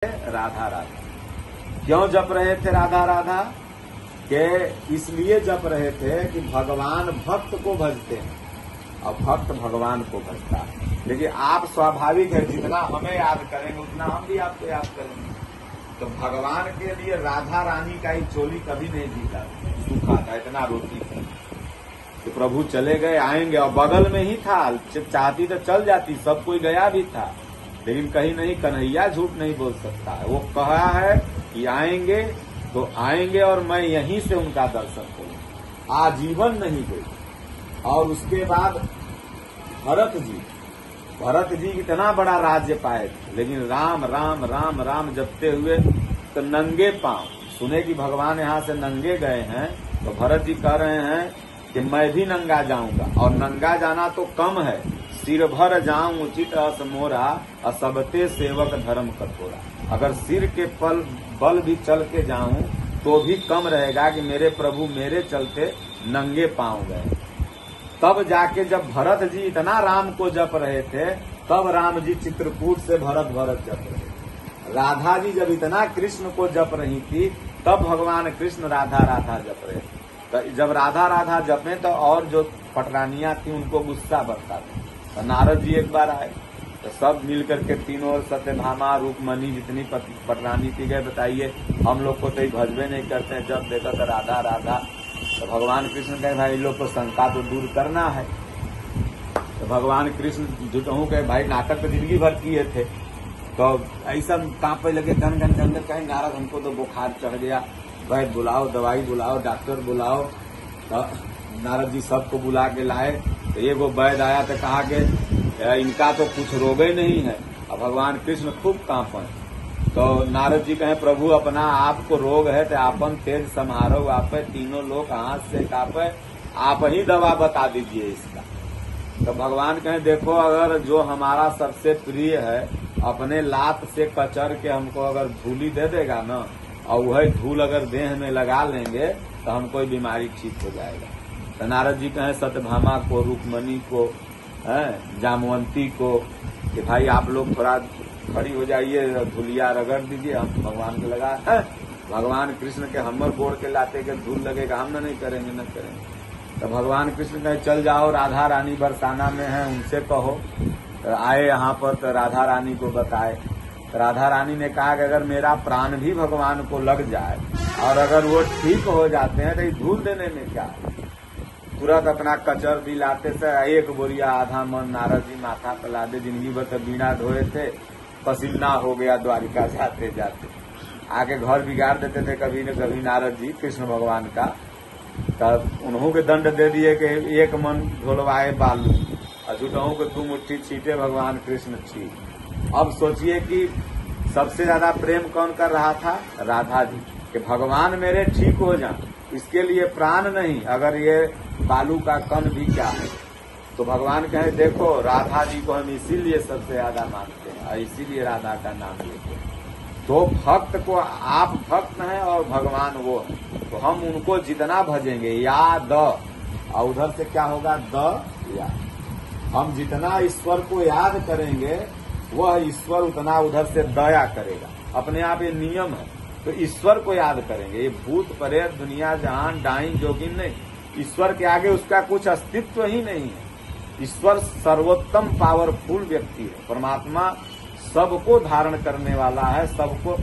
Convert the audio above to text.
राधा राधा क्यों जप रहे थे राधा राधा के इसलिए जप रहे थे कि भगवान भक्त को भजते हैं और भक्त भगवान को भजता है। लेकिन आप स्वाभाविक है जितना हमें याद करेंगे उतना हम भी आपको याद करेंगे। तो भगवान के लिए राधा रानी का ही चोली कभी नहीं जीता सूखा था, इतना रोटी था। तो प्रभु चले गए, आएंगे और बगल में ही था, चाहती तो चल जाती, सब कोई गया भी था, लेकिन कहीं नहीं, कन्हैया झूठ नहीं बोल सकता है। वो कहा है कि आएंगे तो आएंगे और मैं यहीं से उनका दर्शन करूं, आजीवन नहीं गई। और उसके बाद भरत जी इतना बड़ा राज्य पाए थे, लेकिन राम राम राम राम जपते हुए तो नंगे पांव सुने कि भगवान यहाँ से नंगे गए हैं, तो भरत जी कह रहे हैं कि मैं भी नंगा जाऊंगा। और नंगा जाना तो कम है, सिर भर जाऊं उचित अस मोरा, असबते सेवक धर्म कठोरा। अगर सिर के बल भी चल के जाऊं तो भी कम रहेगा कि मेरे प्रभु मेरे चलते नंगे पांव गए। तब जाके जब भरत जी इतना राम को जप रहे थे, तब राम जी चित्रकूट से भरत जप रहे। राधा जी जब इतना कृष्ण को जप रही थी, तब भगवान कृष्ण राधा राधा जप रहे थे। तो जब राधा राधा जपे तो और जो पटरानियां थी उनको गुस्सा बढ़ता था। तो नारद जी एक बार आए तो सब मिलकर के तीनों सत्यभामा रूपमणि जितनी पटरानी थी गए, बताइए हम लोग को तो भजबे नहीं करते हैं, जब देखा तो राधा राधा। तो भगवान कृष्ण कहे भाई इन लोग को शंका तो दूर करना है। तो भगवान कृष्ण जुटहू कहे भाई नाटक तो जिंदगी भर किए थे, तो ऐसा कांपे लगे, घन घन घन कहे नारद हमको तो बुखार चढ़ गया, वैद्य बुलाओ, दवाई बुलाओ, डॉक्टर बुलाओ। तो नारद जी सबको बुला के लाए। तो ये वो वैद्य आया तो कहा कि इनका तो कुछ रोग ही नहीं है। और भगवान कृष्ण खूब कांपे। तो नारद जी कहे प्रभु अपना आपको रोग है तो आपन तेज समारोह आप तीनों लोग हाथ से कांपे, आप ही दवा बता दीजिए इसका। तो भगवान कहे देखो अगर जो हमारा सबसे प्रिय है अपने लात से कचर के हमको अगर धूली दे देगा न, और वही धूल अगर देह में लगा लेंगे तो हमको बीमारी ठीक हो जाएगा। तो नारद जी कहे सत्यभामा को, रूपमणि को, जामवंती को कि भाई आप लोग थोड़ा खड़ी हो जाइए, धूलिया रगड़ दीजिए, हम भगवान को लगा। भगवान कृष्ण के हमर गोड़ के लाते के धूल लगेगा, हम नहीं करेंगे न करेंगे। तो भगवान कृष्ण कहे चल जाओ, राधा रानी बरसाना में है, उनसे कहो। तो आए यहाँ पर तो राधा रानी को बताए। तो राधा रानी ने कहा कि अगर मेरा प्राण भी भगवान को लग जाए और अगर वो ठीक हो जाते हैं तो धूल देने में क्या है। तुरंत अपना कचर भी लाते से एक बोरिया आधा मन नारद जी माथा पर लादे। जिंदगी भर तो बीड़ा धोए थे, पसीना हो गया द्वारिका जाते जाते। आके घर बिगाड़ देते थे कभी न कभी नारद जी कृष्ण भगवान का। तब उन्हों के दंड दे दिए कि एक मन ढोलवाए बालू, और झूठों को तुम मुट्ठी छीटे भगवान कृष्ण छीट। अब सोचिए कि सबसे ज्यादा प्रेम कौन कर रहा था? राधा जी, कि भगवान मेरे ठीक हो जाए, इसके लिए प्राण नहीं, अगर ये बालू का कण भी क्या है। तो भगवान कहे देखो राधा जी को हम इसीलिए सबसे ज्यादा मानते हैं और इसीलिए राधा का नाम लेते हैं। तो भक्त को, आप भक्त हैं और भगवान वो है, तो हम उनको जितना भजेंगे या द, और उधर से क्या होगा द या, हम जितना ईश्वर को याद करेंगे वह ईश्वर उतना उधर से दया करेगा। अपने आप ये नियम है। तो ईश्वर को याद करेंगे, ये भूत प्रेत दुनिया जहान डाइन जोगिन नहीं, ईश्वर के आगे उसका कुछ अस्तित्व ही नहीं है। ईश्वर सर्वोत्तम पावरफुल व्यक्ति है, परमात्मा सबको धारण करने वाला है, सबको